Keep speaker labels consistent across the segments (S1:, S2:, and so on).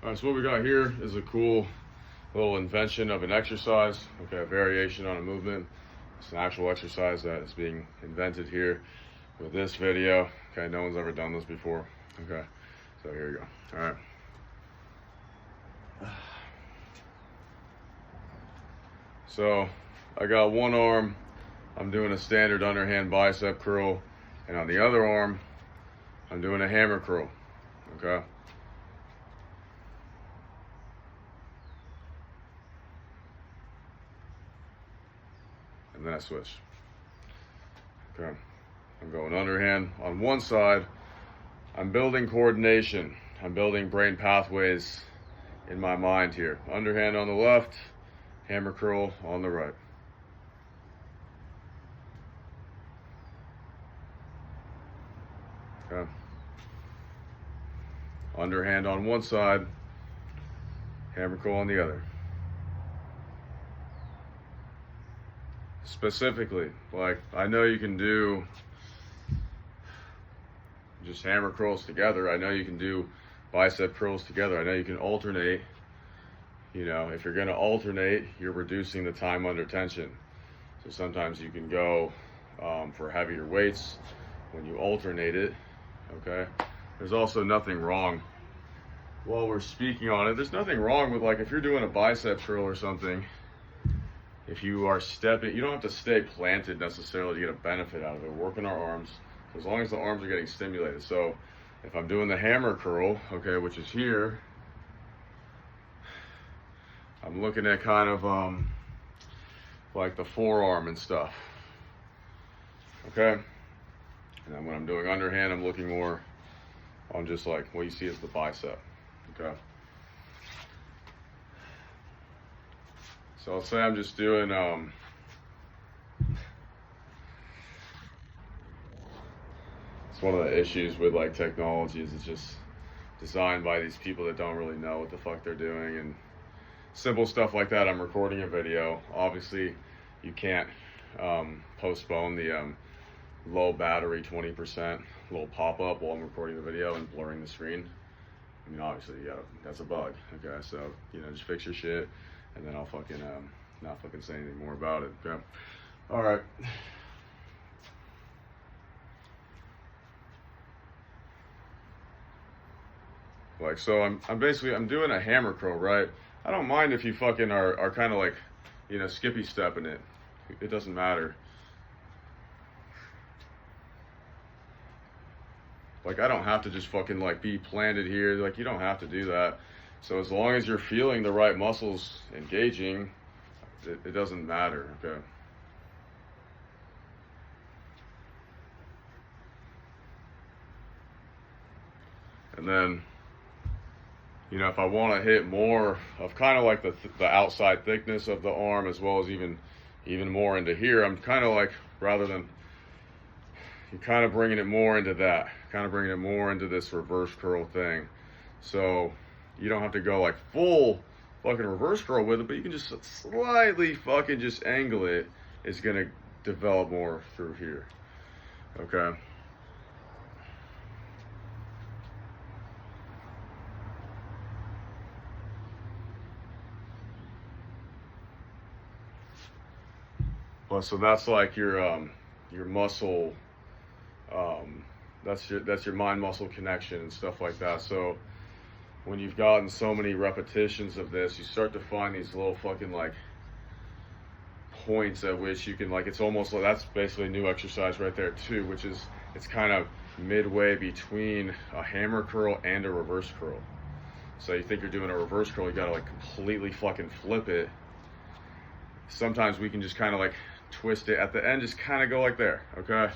S1: All right, so what we got here is a cool little invention of an exercise, okay, a variation on a movement. It's an actual exercise that is being invented here with this video. Okay, no one's ever done this before. Okay, so here you go. All right. So I got one arm, I'm doing a standard underhand bicep curl, and on the other arm, I'm doing a hammer curl, okay? And then I switch. Okay, I'm going underhand on one side. I'm building coordination. I'm building brain pathways in my mind here. Underhand on the left, hammer curl on the right. Okay. Underhand on one side, hammer curl on the other. Specifically, like, I know you can do just hammer curls together. I know you can do bicep curls together. I know you can alternate. You know, if you're going to alternate, you're reducing the time under tension. So sometimes you can go for heavier weights when you alternate it, okay? There's also nothing wrong, while we're speaking on it, there's nothing wrong with, like, if you're doing a bicep curl or something, if you are stepping, you don't have to stay planted necessarily to get a benefit out of it. Working our arms, as long as the arms are getting stimulated. So if I'm doing the hammer curl, okay, which is here, I'm looking at kind of like the forearm and stuff, okay? And then when I'm doing underhand, I'm looking more on just like what you see as the bicep, okay? So let's say I'm just doing, it's one of the issues with like technology is it's just designed by these people that don't really know what the fuck they're doing, and simple stuff like that. I'm recording a video. Obviously, you can't postpone the low battery 20% little pop-up while I'm recording the video and blurring the screen. I mean, obviously, yeah, that's a bug. Okay, so, you know, just fix your shit, and then I'll fucking not fucking say anything more about it. Okay, all right. Like, so I'm basically, I'm doing a hammer curl, right? I don't mind if you fucking are kind of like, you know, skippy stepping it. It doesn't matter. Like, I don't have to just fucking like be planted here. Like, you don't have to do that. So as long as you're feeling the right muscles engaging, it doesn't matter, okay? And then, you know, if I want to hit more of kind of like the outside thickness of the arm, as well as even more into here, I'm kind of like, rather than, you're kind of bringing it more into that, kind of bringing it more into this reverse curl thing. So you don't have to go like full fucking reverse curl with it, but you can just slightly fucking just angle it. It's gonna develop more through here, okay? Well, so that's like your muscle, that's your mind muscle connection and stuff like that. So when you've gotten so many repetitions of this, you start to find these little fucking like points at which you can, like, it's almost like, that's basically a new exercise right there too, which is, it's kind of midway between a hammer curl and a reverse curl. So you think you're doing a reverse curl, you gotta like completely fucking flip it. Sometimes we can just kind of like twist it at the end, just kind of go like there, okay?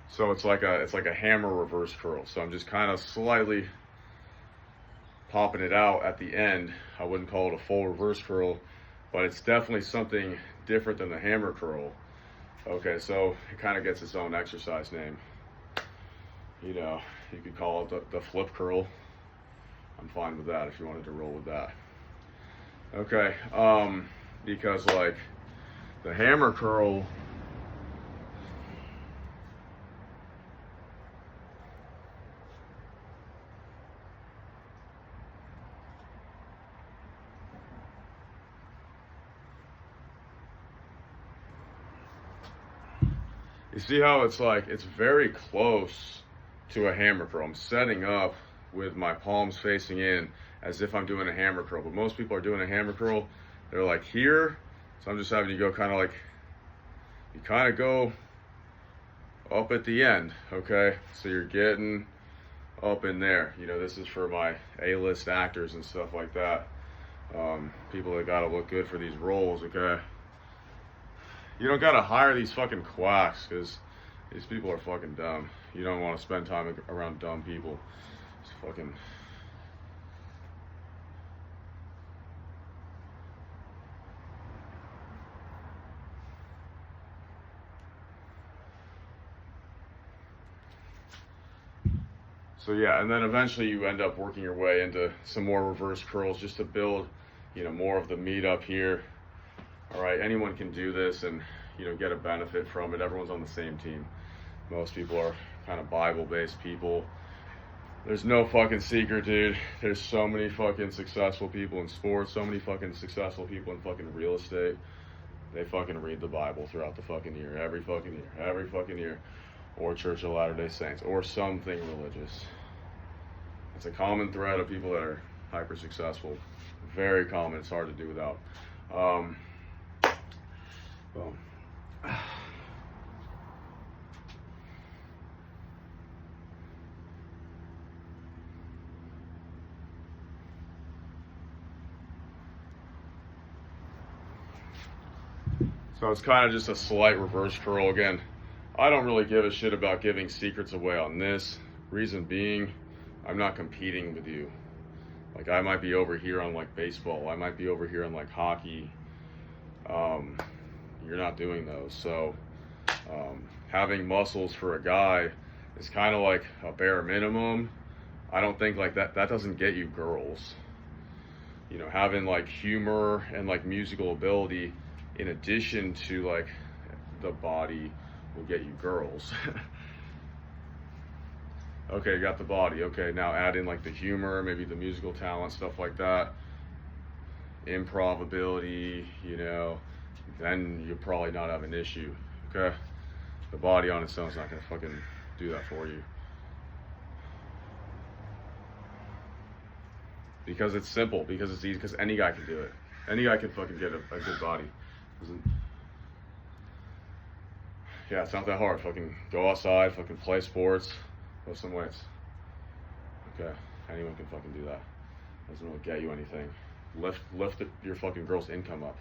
S1: So it's like a hammer reverse curl. So I'm just kind of slightly popping it out at the end. I wouldn't call it a full reverse curl, but it's definitely something different than the hammer curl. Okay, so it kind of gets its own exercise name. You know, you could call it the flip curl. I'm I'm fine with that if you wanted to roll with that. Okay, because like the hammer curl, you see how it's like, it's very close to a hammer curl. I'm setting up with my palms facing in as if I'm doing a hammer curl, but most people are doing a hammer curl, they're like here, so I'm just having you go kind of like, you kind of go up at the end, okay? So you're getting up in there. You know, this is for my A-list actors and stuff like that. People that gotta look good for these roles, okay? You don't gotta hire these fucking quacks, because these people are fucking dumb. You don't want to spend time around dumb people. It's fucking... So yeah, and then eventually you end up working your way into some more reverse curls just to build, you know, more of the meat up here. All right, anyone can do this and, you know, get a benefit from it. Everyone's on the same team. Most people are kind of Bible-based people. There's no fucking secret, dude. There's so many fucking successful people in sports, so many fucking successful people in fucking real estate. They fucking read the Bible throughout the fucking year, every fucking year, or Church of Latter-day Saints, or something religious. It's a common thread of people that are hyper successful. Very common. It's hard to do without. So it's kind of just a slight reverse curl. Again, I don't really give a shit about giving secrets away on this. Reason being, I'm not competing with you. Like, I might be over here on like baseball, I might be over here on like hockey. You're not doing those. So having muscles for a guy is kind of like a bare minimum. I don't think like that doesn't get you girls. You know, having like humor and like musical ability in addition to like the body will get you girls. Okay, you got the body. Okay, now add in like the humor, maybe the musical talent, stuff like that. Improv ability, you know, then you'll probably not have an issue, okay? The body on its own is not gonna fucking do that for you. Because it's simple, because it's easy, because any guy can do it. Any guy can fucking get a good body. Yeah, it's not that hard. Fucking go outside, fucking play sports, lift some weights. Okay, anyone can fucking do that. Doesn't really get you anything. Lift your fucking girl's income up.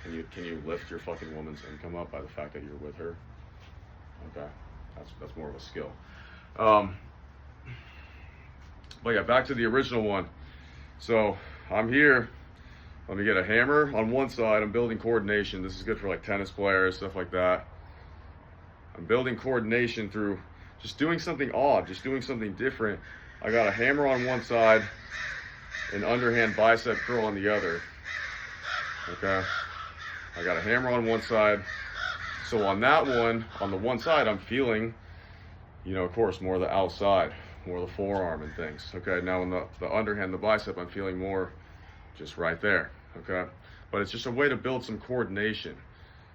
S1: Can you lift your fucking woman's income up by the fact that you're with her? Okay, that's more of a skill. But yeah, back to the original one. So I'm here. Let me get a hammer on one side. I'm building coordination. This is good for like tennis players, stuff like that. I'm building coordination through just doing something odd, just doing something different. I got a hammer on one side, an underhand bicep curl on the other. Okay. I got a hammer on one side. So on that one, on the one side, I'm feeling, you know, of course, more of the outside, more of the forearm and things. Okay. Now on the underhand, the bicep, I'm feeling more just right there. Okay. But it's just a way to build some coordination.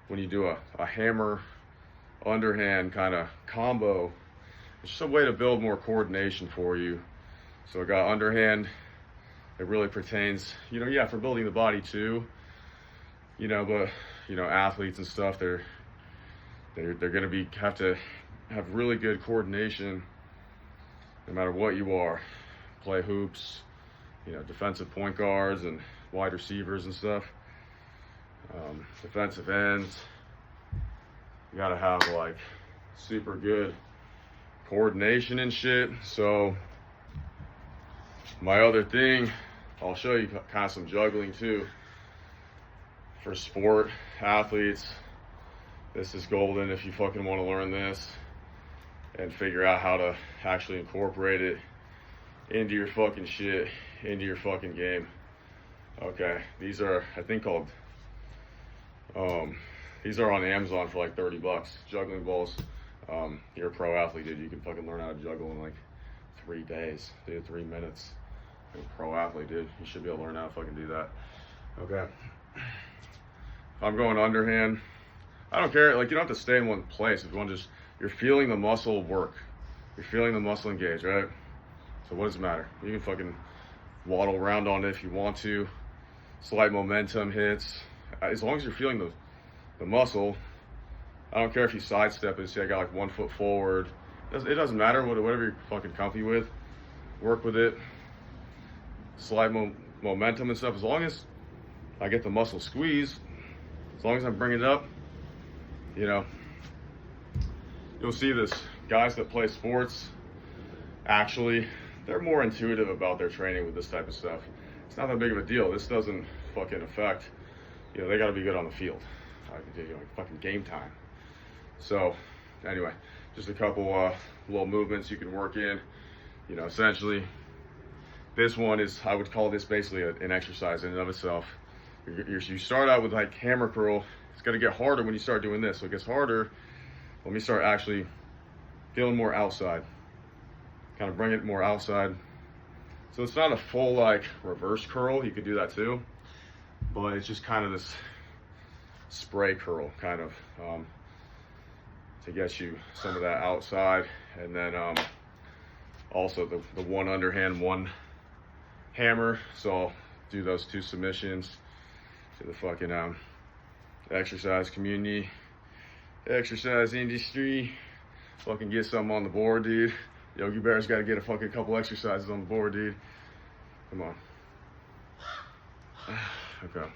S1: When you do a hammer underhand kind of combo, it's just a way to build more coordination for you. So I got underhand. It really pertains, you know, yeah, for building the body too, you know, but you know, athletes and stuff, they're gonna have to have really good coordination no matter what you are. Play hoops, you know, defensive point guards and wide receivers and stuff, defensive ends. You gotta have like super good coordination and shit. So my other thing, I'll show you kind of some juggling too for sport athletes. This is golden if you fucking want to learn this and figure out how to actually incorporate it into your fucking shit, into your fucking game. Okay, these are, I think, called, these are on Amazon for like 30 bucks. Juggling balls. You're a pro athlete, dude. You can fucking learn how to juggle in like 3 days, dude, 3 minutes. You're a pro athlete, dude. You should be able to learn how to fucking do that. Okay. If I'm going underhand, I don't care. Like, you don't have to stay in one place. If you want to just, you're feeling the muscle work. You're feeling the muscle engage, right? So what does it matter? You can fucking waddle around on it if you want to. Slight momentum hits. As long as you're feeling the muscle, I don't care if you sidestep it. Say I got like 1 foot forward. It doesn't matter. Whatever you're fucking comfy with. Work with it. Slight momentum and stuff. As long as I get the muscle squeeze, as long as I'm bringing it up, you know, you'll see this. Guys that play sports, actually, they're more intuitive about their training with this type of stuff. It's not that big of a deal. This doesn't fucking affect, you know, they got to be good on the field. You know, fucking game time. So, anyway, just a couple little movements you can work in. You know, essentially, this one is, I would call this basically an exercise in and of itself. You start out with like hammer curl. It's going to get harder when you start doing this. So it gets harder when we start actually feeling more outside. Kind of bring it more outside. So it's not a full like reverse curl. You could do that too. But it's just kind of this spray curl kind of to get you some of that outside. And then also the one underhand, one hammer. So I'll do those 2 submissions to the fucking exercise community, exercise industry. Fucking get something on the board, dude. Yogi Bear's got to get a fucking couple exercises on the board, dude. Come on. Okay.